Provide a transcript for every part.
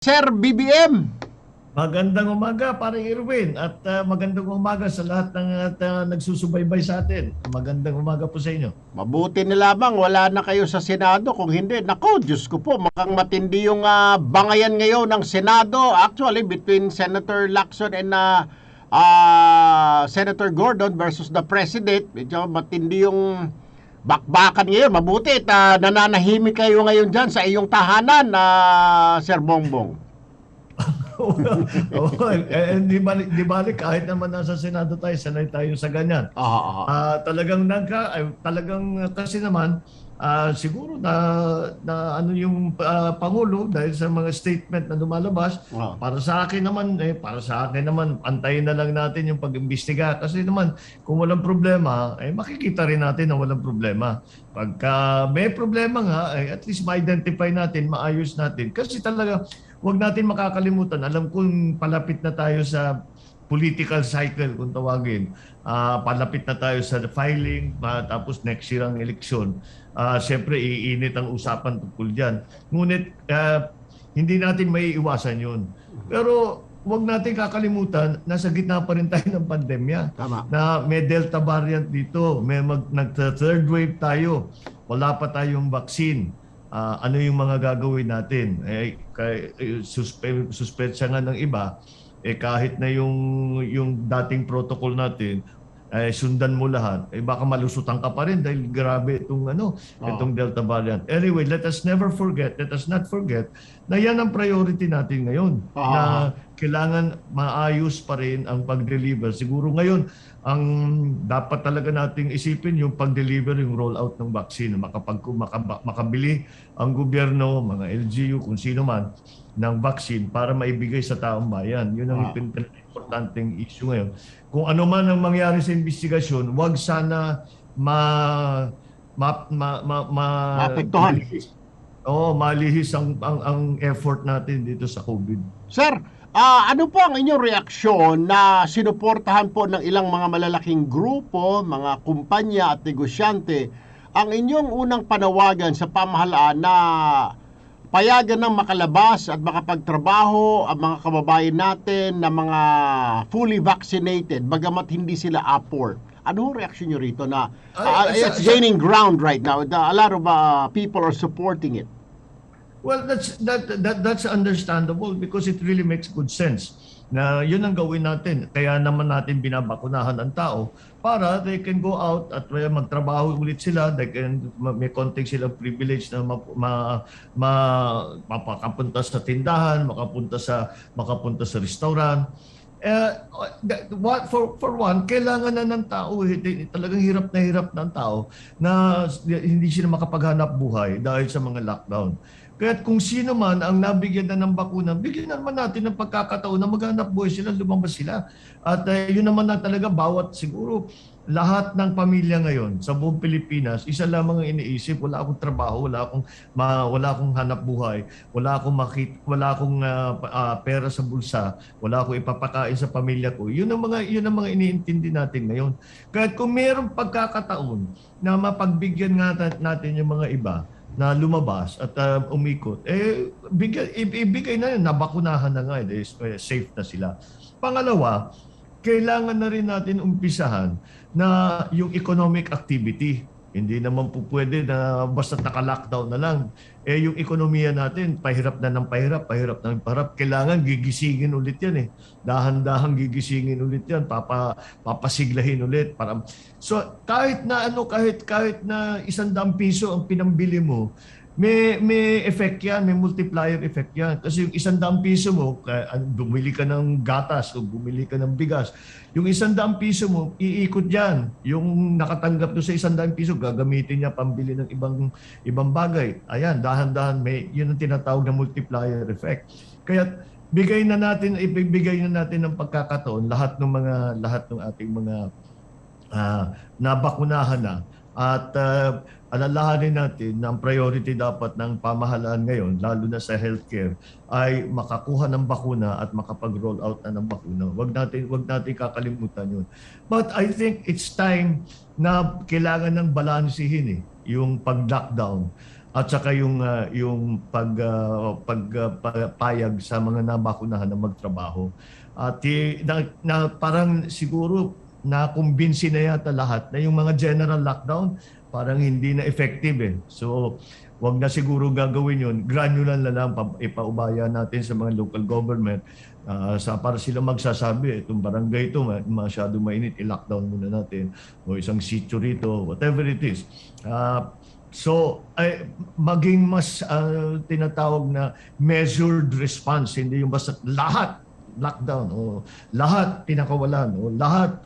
Sir BBM. Magandang umaga, paring Irwin, at magandang umaga sa lahat ng nagsusubaybay sa atin. Magandang umaga po sa inyo. Mabuti na lamang wala na kayo sa Senado. Kung hindi, nako, Diyos ko po, mukhang matindi yung bangayan ngayon ng Senado. Actually, between Senator Lacson and Senator Gordon versus the President. Medyo matindi yung bakbakan ngayon. Mabuti at nananahimik kayo ngayon dyan sa iyong tahanan, Sir Bongbong. Di balik kahit naman nasa Senado tayo, sanay tayo sa ganyan. Talagang kasi naman siguro na ano yung Pangulo dahil sa mga statement na lumalabas. Para sa akin naman antayin na lang natin yung pag-imbestiga kasi naman kung walang problema makikita rin natin na walang problema. Pagka may problema nga at least ma-identify natin, maayos natin kasi talaga huwag natin makakalimutan. Alam kong palapit na tayo sa political cycle kung tawagin. Palapit na tayo sa filing, tapos next year ang eleksyon. Siyempre, iinit ang usapan tungkol dyan. Ngunit, hindi natin may iwasan yun. Pero, huwag natin kakalimutan, nasa gitna pa rin tayo ng pandemya. Tama. Na may Delta variant dito, may nag-third wave tayo, wala pa tayong vaccine. Ano yung mga gagawin natin? Suspensya nga ng iba, kahit na yung dating protocol natin, sundan mo lahat, baka malusutan ka pa rin dahil grabe itong Delta variant. Anyway, let us not forget na yan ang priority natin ngayon. Na kailangan maayos pa rin ang pag-deliver. Siguro ngayon, ang dapat talaga nating isipin yung pag-deliver, yung rollout ng vaccine. Makabili ang gobyerno, mga LGU, kung sino man, ng vaccine para maibigay sa taong bayan. Yun ang importanteng issue ngayon. Kung ano man ang mangyari sa investigasyon, wag sana maapektuhan. Malihis ang effort natin dito sa COVID. Sir, ano po ang inyong reaksyon na sinuportahan po ng ilang mga malalaking grupo, mga kumpanya at negosyante ang inyong unang panawagan sa pamahalaan na payagan ng makalabas at makapagtrabaho ang mga kababayan natin na mga fully vaccinated bagamat hindi sila upward? Ano ang reaksyon nyo rito na it's gaining ground right now? A lot of people are supporting it. Well, that's understandable because it really makes good sense na yun ang gawin natin. Kaya naman natin binabakunahan ang tao para they can go out at magtrabaho ulit sila. May konting silang privilege na makapunta sa tindahan, makapunta sa restaurant. For one, kailangan na ng tao, talagang hirap ng tao na hindi sila makapaghanap buhay dahil sa mga lockdown. Kaya kung sino man ang nabigyan na ng bakuna, bigyan naman natin ng pagkakataon na maghanap buhay sila, lumabas sila. At yun naman na talaga siguro lahat ng pamilya ngayon sa buong Pilipinas, isa lamang ang iniisip, wala akong trabaho, wala akong hanap buhay, wala akong pera sa bulsa, wala akong ipapakain sa pamilya ko. Yun ang mga iniintindi natin ngayon. Kaya kung mayroong pagkakataon na mapagbigyan nga natin yung mga iba na lumabas at umikot, ibigay na yun, nabakunahan na nga, safe na sila. Pangalawa, kailangan na rin natin umpisahan na yung economic activity. Hindi naman po pwede na basta naka-lockdown na lang. Yung ekonomiya natin, pahirap na ng pahirap. Kailangan gigisingin ulit yan . Dahan-dahan gigisingin ulit yan. Papasiglahin ulit. So kahit na kahit na 100 piso ang pinambili mo, may effect yan, may multiplier effect yan. Kasi yung 100 piso mo, bumili ka ng gatas o bumili ka ng bigas, yung 100 piso mo, iikot yan. Yung nakatanggap doon sa 100 piso, gagamitin niya pambili ng ibang bagay. Ayan, dahan-dahan, yun ang tinatawag na multiplier effect. Kaya ibibigay na natin ng pagkakataon lahat ng ating mga nabakunahan na. At alalahanin natin na ang priority dapat ng pamahalaan ngayon, lalo na sa healthcare, ay makakuha ng bakuna at makapag-roll out na ng bakuna. Wag natin kakalimutan yun. But I think it's time na kailangan ng balansehin yung pag-lockdown. at saka yung pagpayag sa mga nabakunahan na magtrabaho. At parang siguro nakumbinsi na yata lahat na yung mga general lockdown parang hindi na effective eh. So wag na siguro gagawin yun. Granular na lang ipaubaya natin sa mga local government para sila magsasabi, itong barangay ito masyado mainit, i-lockdown muna natin o isang sitio rito, whatever it is. So, maging mas tinatawag na measured response, hindi yung basta lahat lockdown o lahat tinakawalan o lahat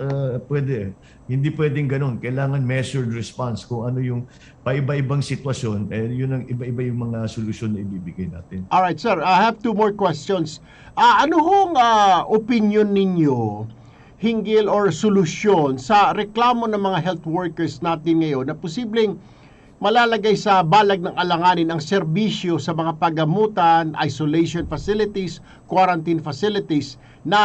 pwede. Hindi pwedeng ganun. Kailangan measured response kung ano yung paiba-ibang sitwasyon. Yun ang iba-iba yung mga solusyon na ibibigay natin. Alright, sir. I have two more questions. Ano hong opinion ninyo hinggil or solusyon sa reklamo ng mga health workers natin ngayon na posibleng malalagay sa balag ng alanganin ang serbisyo sa mga pagamutan, isolation facilities, quarantine facilities na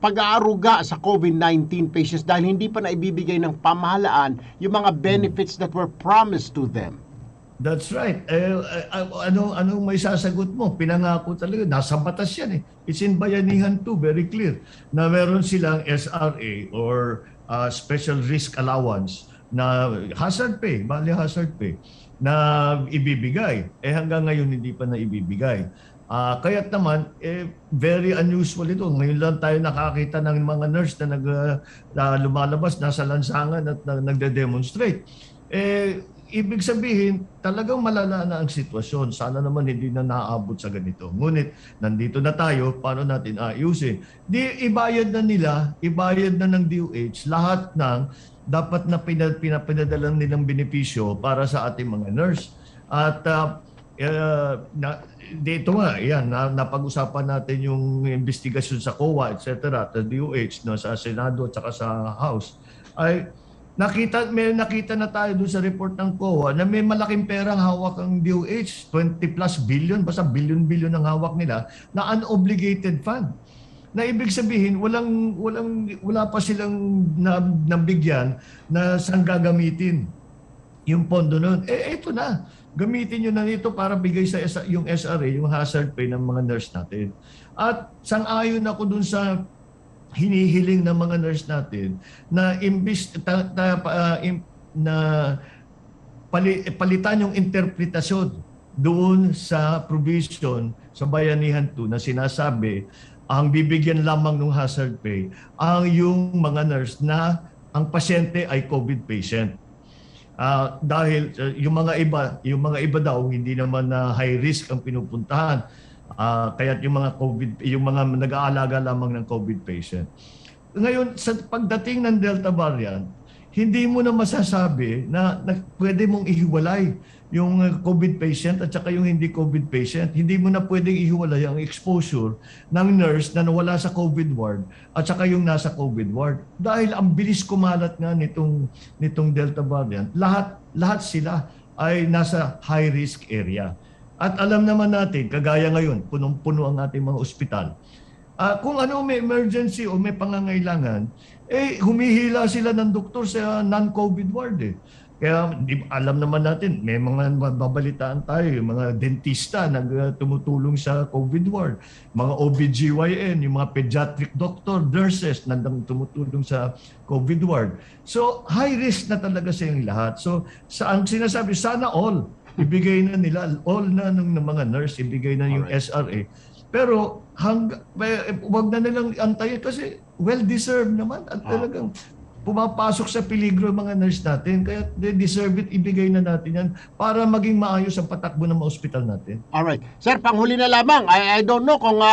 pag-aaruga sa COVID-19 patients dahil hindi pa naibibigay ng pamahalaan yung mga benefits that were promised to them? That's right. Anong may sasagot mo? Pinangako talaga. Nasa batas yan eh. It's in Bayanihan 2, very clear. Na meron silang SRA or Special Risk Allowance na hazard pay, bali hazard pay, na ibibigay. Hanggang ngayon hindi pa na ibibigay. Kaya't naman, very unusual ito. Ngayon lang tayo nakakita ng mga nurse na lumalabas, nasa lansangan at nagde-demonstrate. Ibig sabihin, talagang malala na ang sitwasyon. Sana naman hindi na naaabot sa ganito. Ngunit, nandito na tayo, paano natin ayusin? Ibayad na ng DOH lahat ng dapat na pinapinadalan nilang benepisyo para sa ating mga nurse. At dito nga, napag-usapan natin yung investigasyon sa COA, etc., at DOH, no, sa Senado at saka sa House. Ay may nakita na tayo doon sa report ng COA na may malaking perang hawak ang DOH, 20 plus billion, basta billion-billion ang hawak nila na unobligated fund. Na ibig sabihin, wala pa silang nabigyan na saan gagamitin yung pondo nun. Ito na. Gamitin nyo na ito para bigay sa yung SRA, yung hazard pay ng mga nurse natin. At sang-ayon ako dun sa hinihiling ng mga nurse natin na palitan yung interpretasyon doon sa provision sa Bayanihan 2 na sinasabi ang bibigyan lamang ng hazard pay ang yung mga nurse na ang pasyente ay COVID patient. Dahil yung mga iba daw hindi naman na high risk ang pinupuntahan. Kaya't yung mga nag-aalaga lamang ng COVID patient. Ngayon, sa pagdating ng Delta variant, hindi mo na masasabi na pwede mong ihiwalay yung COVID patient at saka yung hindi COVID patient. Hindi mo na pwedeng ihiwalay ang exposure ng nurse na nawala sa COVID ward at saka yung nasa COVID ward. Dahil ang bilis kumalat nga nitong Delta variant, lahat sila ay nasa high risk area. At alam naman natin, kagaya ngayon, punong-puno ang ating mga ospital. Kung ano may emergency o may pangangailangan, humihila sila ng doktor sa non-COVID ward eh. Kaya alam naman natin, may mga babalitaan tayo, yung mga dentista na tumutulong sa COVID ward, mga OBGYN, yung mga pediatric doctor, nurses na tumutulong sa COVID ward. So high risk na talaga sa yung lahat. So ang sinasabi, sana all, ibigay na nila, all na ng mga nurse, ibigay na yung SRA. Pero wag na nilang antayin kasi well-deserved naman at talagang pumapasok sa peligro ang mga nurse natin. Kaya they deserve it, ibigay na natin yan para maging maayos ang patakbo ng mga ospital natin. Alright. Sir, panghuli na lamang. I don't know kung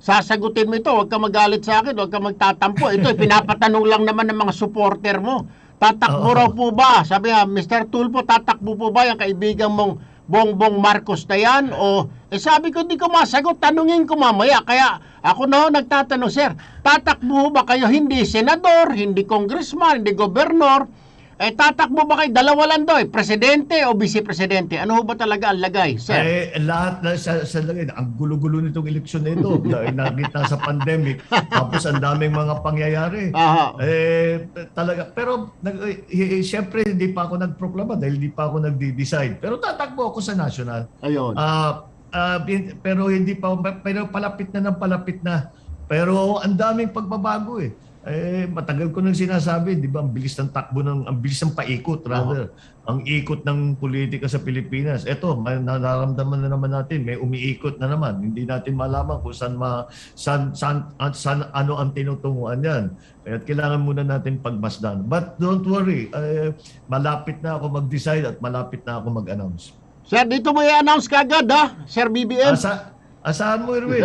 sasagutin mo ito. Huwag ka magalit sa akin, huwag ka magtatampo. Ito, pinapatanong lang naman ng mga supporter mo. Tatakbo raw po ba? Sabi nga, Mr. Tulfo, tatakbo po ba yung kaibigan mong Bongbong Marcos na yan? O, sabi ko, di ko masagot. Tanungin ko mamaya. Kaya ako na nagtatanong, sir, tatakbo ba kayo hindi senador, hindi congressman, hindi gobernador, tatakbo ba kayo? Dalawa lang daw presidente o vice-presidente? Ano ho ba talaga ang lagay, sir? Lahat na sa lagay, ang gulo-gulo nitong eleksyon na ito dahil nakita sa pandemic, tapos ang daming mga pangyayari. Aha. Talaga, pero siyempre hindi pa ako nagproklama dahil hindi pa ako nagde-decide. Pero tatakbo ako sa national. Ayun. Pero hindi pa, pero palapit na ng palapit na. Pero ang daming pagbabago matagal ko nang sinasabi, di ba, ang bilis ng takbo ang bilis ng paikot rather. Ang ikot ng politika sa Pilipinas. Ito, nararamdaman na naman natin, may umiikot na naman. Hindi natin malaman kung saan ano ang tinutunguhan yan. Kaya kailangan muna natin pagmasdan. But don't worry, malapit na ako mag-decide at malapit na ako mag-announce. Sir, dito mo i-announce kagad, Sir BBM? Asahan mo, Irwin.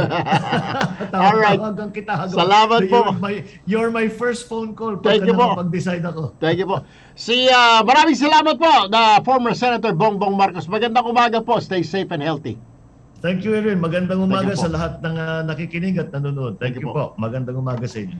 Alright. Hanggang kita. Salamat po. You're my first phone call Thank you po. Pag-decide ako. Thank you po. Maraming salamat po, the former Senator Bongbong Marcos. Magandang umaga po. Stay safe and healthy. Thank you, Irwin. Magandang umaga Thank you po. sa lahat ng nakikinig at nanonood. Thank you po. Magandang umaga sa inyo.